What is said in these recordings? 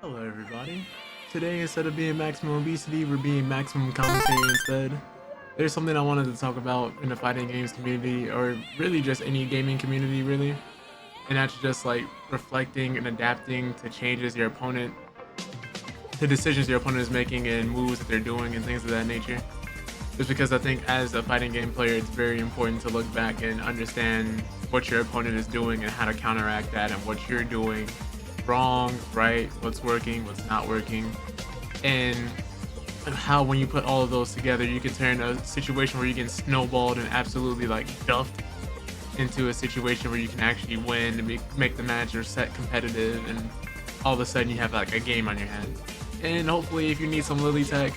Hello everybody. Today instead of being maximum obesity, we're being maximum commentary instead. There's something I wanted to talk about in the fighting games community, or really just any gaming community really. And that's just like reflecting and adapting to changes your opponent, to decisions your opponent is making and moves that they're doing and things of that nature. Just because I think as a fighting game player, it's very important to look back and understand what your opponent is doing and how to counteract that and what you're doing wrong, right, what's working, what's not working, and how when you put all of those together, you can turn a situation where you get snowballed and absolutely like duffed into a situation where you can actually win and make the match or set competitive, and all of a sudden you have like a game on your hands. And hopefully if you need some Lily tech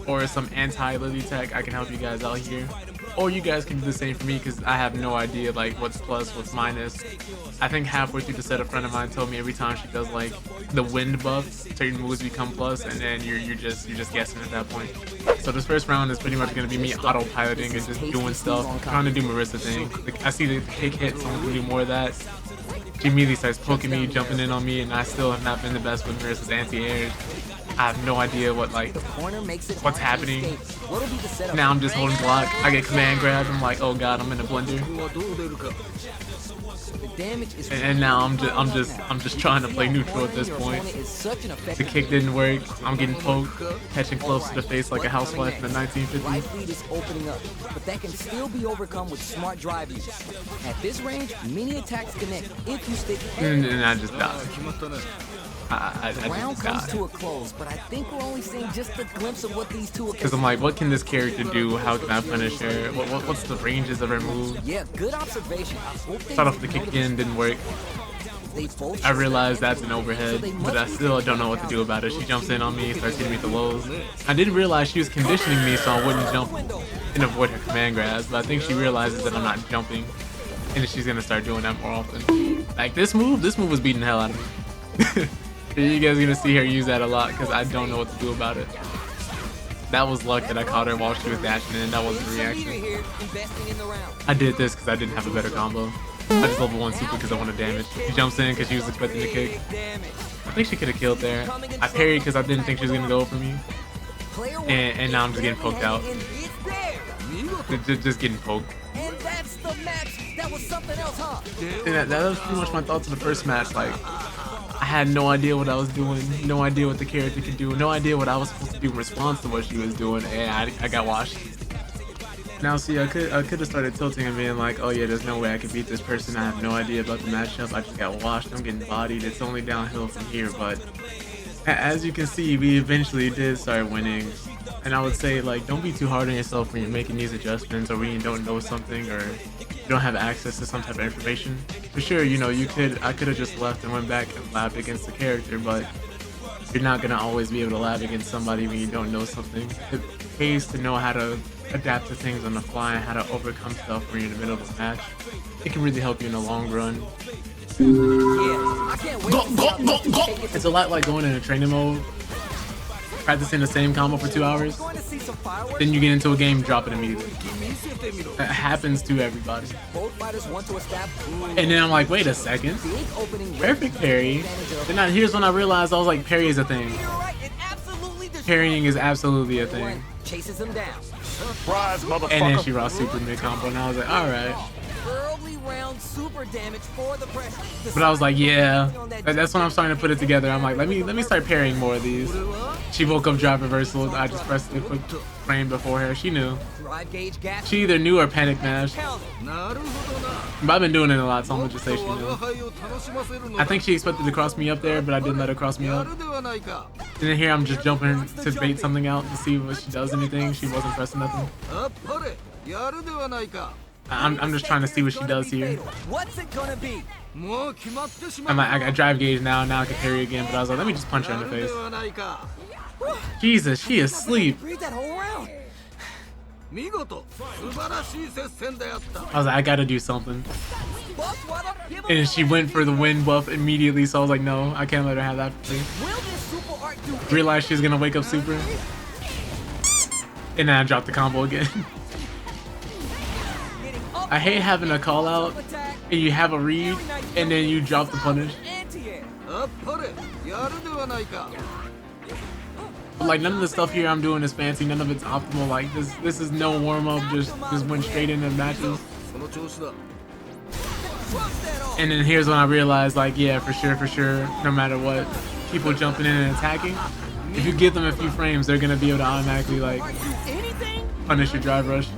or some anti-Lily tech, I can help you guys out here. Or you guys can do the same for me, because I have no idea like what's plus, what's minus. I think halfway through the set, a friend of mine told me every time she does like the wind buff, certain moves become plus, and then you're just guessing at that point. So this first round is pretty much gonna be me autopiloting and just doing stuff, trying to do Marissa thing. Like I see the kick hit, someone can do more of that. She immediately starts poking me, jumping in on me, and I still have not been the best with Marissa's anti-airs. I have no idea what's happening. Now I'm just holding block. I get command grab. I'm like, oh god, I'm in a blender. And now I'm just trying to play neutral at this point. The kick didn't work. I'm getting poked, catching close to the face like a housewife in the 1950s. But that can still be overcome with smart drive use. At this range, many attacks connect if you stick. And I just died. I round comes to a close, but I think we're only seeing just a glimpse of what these two are. Because I'm like, what can this character do? How can I punish her? What's the ranges of her move? Yeah, good observation. Start off the kick again, didn't work. I realized that's an overhead, but I still don't know what to do about it. She jumps in on me, starts hitting me with the lows. I didn't realize she was conditioning me so I wouldn't jump and avoid her command grabs, but I think she realizes that I'm not jumping, and she's gonna start doing that more often. Like this move was beating the hell out of me. You guys are gonna see her use that a lot because I don't know what to do about it. That was luck that I caught her while she was dashing in. That wasn't a reaction. I did this because I didn't have a better combo. I just level 1 super because I wanted damage. She jumps in because she was expecting to kick. I think she could have killed there. I parried because I didn't think she was gonna go for me. And now I'm just getting poked out. Just getting poked. And that's the match. That was something else, huh? And that was pretty much my thoughts of the first match. Like, I had no idea what I was doing, no idea what the character could do, no idea what I was supposed to do in response to what she was doing, and I got washed. Now see, I could have started tilting and being like, oh yeah, there's no way I can beat this person, I have no idea about the matchup, I just got washed, I'm getting bodied, it's only downhill from here. But as you can see, we eventually did start winning. And I would say, like, don't be too hard on yourself when you're making these adjustments, or when you don't know something, or you don't have access to some type of information. For sure, you know, I could have just left and went back and labbed against the character, but you're not gonna always be able to lab against somebody when you don't know something. It pays to know how to adapt to things on the fly and how to overcome stuff when you're in the middle of a match. It can really help you in the long run. It's a lot like going in a training mode, practicing the same combo for 2 hours, then you get into a game, drop it immediately. That happens to everybody. And then I'm like, wait a second, perfect parry. Then here's when I realized, I was like, parry is a thing. Parrying is absolutely a thing. And then she raw super mid combo, and I was like, all right. But I was like, yeah, that's when I'm starting to put it together. I'm like, let me start parrying more of these. She woke up, drive reversal. I just pressed the quick frame before her. She knew. She either knew or panic mashed. But I've been doing it a lot, so I'm gonna just say she knew. I think she expected to cross me up there, but I didn't let her cross me up. And then here I'm just jumping to bait something out to see if she does anything. She wasn't pressing nothing. I'm just trying to see what she does here. What's it gonna be? I'm like, I got drive gauge now I can parry again, but I was like, let me just punch her in the face. Jesus, she is asleep. Read that whole round. I was like, I gotta do something. And she went for the wind buff immediately, so I was like, no, I can't let her have that for free. Realized she was gonna wake up super. And then I dropped the combo again. I hate having a call out and you have a read and then you drop the punish. But like none of the stuff here I'm doing is fancy. None of it's optimal. Like this is no warm up. Just went straight into matches. And then here's when I realized, like, yeah, for sure, no matter what, people jumping in and attacking, if you give them a few frames, they're gonna be able to automatically like punish your drive rush,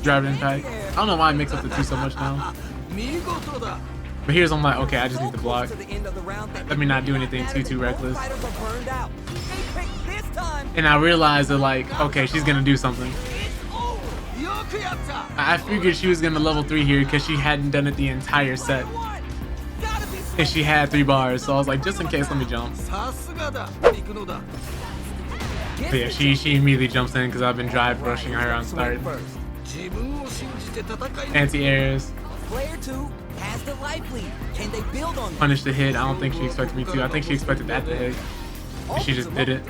drive impact. I don't know why I mix up the two so much now. But here's I'm like, okay, I just need to block. Let me not do anything too reckless. And I realized that like, okay, she's gonna do something. I figured she was gonna level 3 here because she hadn't done it the entire set. And she had 3 bars, so I was like, just in case, let me jump. But yeah, she immediately jumps in because I've been drive rushing her on start. Anti-airs. Player 2 has the life lead. Can they build on Punish the hit. I don't think she expected me to. I think she expected that to hit. And she just did it.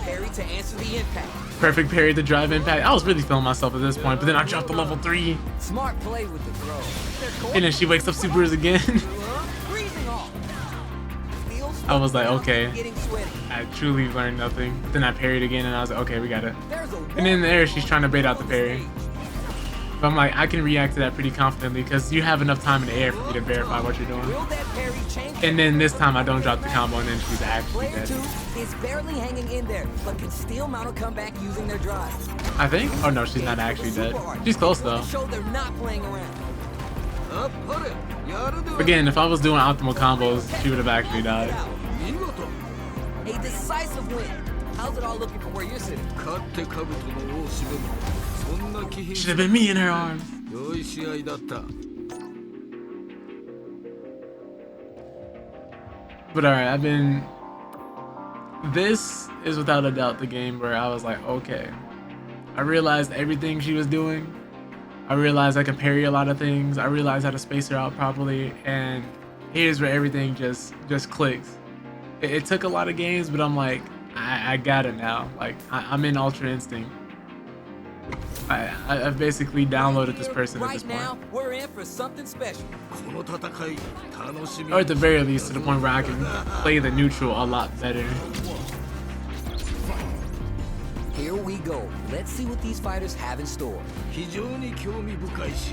Parry to answer the impact. Perfect parry to drive impact. I was really feeling myself at this point, but then I dropped to level 3. Smart play with the throw. And then she wakes up supers again. I was like, okay. I truly learned nothing. Then I parried again and I was like, okay, we got it. And in the air, she's trying to bait out the parry. But I'm like, I can react to that pretty confidently because you have enough time in the air for me to verify what you're doing. And then this time I don't drop the combo and then she's actually dead. Player 2 is barely hanging in there, but can still mount a comeback using their drive. I think? Oh no, she's not actually dead. She's close though. Show they're not playing around. Again, if I was doing optimal combos, she would have actually died. A decisive win. How's it all looking from where you're sitting? Should have been me in her arms. But alright, this is without a doubt the game where I was like, okay. I realized everything she was doing. I realized I could parry a lot of things. I realized how to space her out properly. And here's where everything just clicks. It took a lot of games, but I'm like, I got it now. Like, I'm in Ultra Instinct. I've basically downloaded this person at this point. Right now, we're in for something special. Or at the very least, to the point where I can play the neutral a lot better. Here we go. Let's see what these fighters have in store. You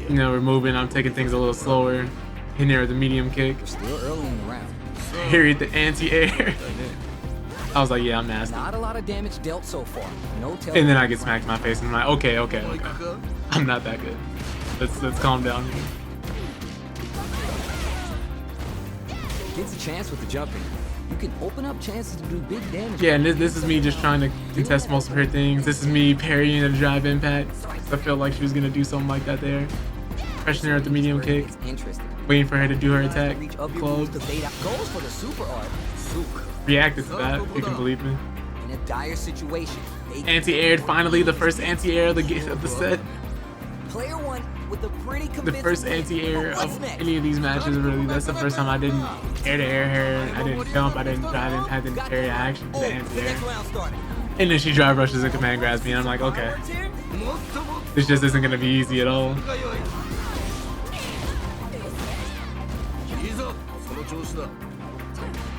know, we're moving. I'm taking things a little slower. In there with the medium kick. We're still early in the round. Here at the anti-air. I was like, yeah, I'm nasty. Not a lot of damage dealt so far. No and then I get smacked in my face and I'm like, okay. I'm not that good. Let's calm down here. Gets a chance with the jumping. You can open up chances to do big damage. Yeah, and this is me just trying to contest most of her things. This is me parrying a drive impact. I felt like she was gonna do something like that there. Pressing her at the medium kick. Waiting for her to do her attack. Close. Reacted to that, if you can believe me. In a dire situation. Anti-aired finally, the first anti-air of the set. Player 1 with a pretty The first anti-air of any of these matches, really. That's the first time I didn't air-to-air her. I didn't jump, I didn't drive impact, didn't parry, I actually did the anti-air. And then she drive rushes and command grabs me, and I'm like, okay. This just isn't gonna be easy at all.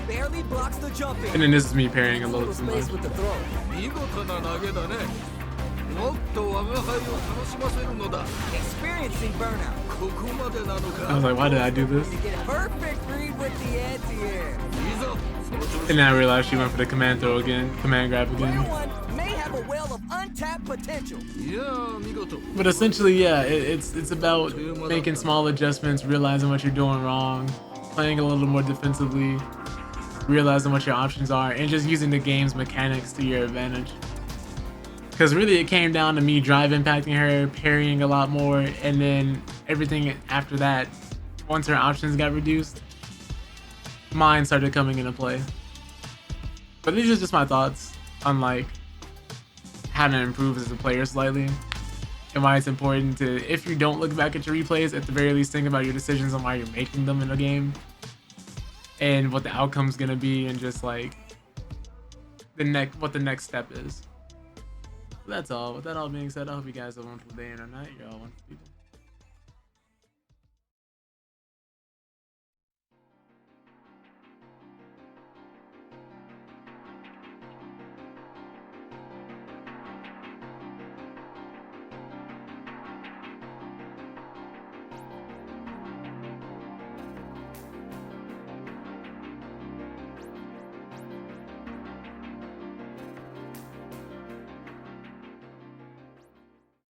Barely blocks the jumping. And then this is me parrying a little too much. Experiencing burnout. I was like, why did I do this? Perfect read with the anti-air. And then I realized she went for the command throw again, command grab again. Player 1 may have a well of untapped potential. But essentially, yeah, it's about making small adjustments, realizing what you're doing wrong, playing a little more defensively, realizing what your options are, and just using the game's mechanics to your advantage. Because really it came down to me drive impacting her, parrying a lot more, and then everything after that, once her options got reduced, mine started coming into play. But these are just my thoughts on like how to improve as a player slightly, and why it's important to, if you don't look back at your replays, at the very least think about your decisions on why you're making them in a game, and what the outcome's gonna be, and just like what the next step is. That's all. With that all being said, I hope you guys have a wonderful day and a night. You're all wonderful people.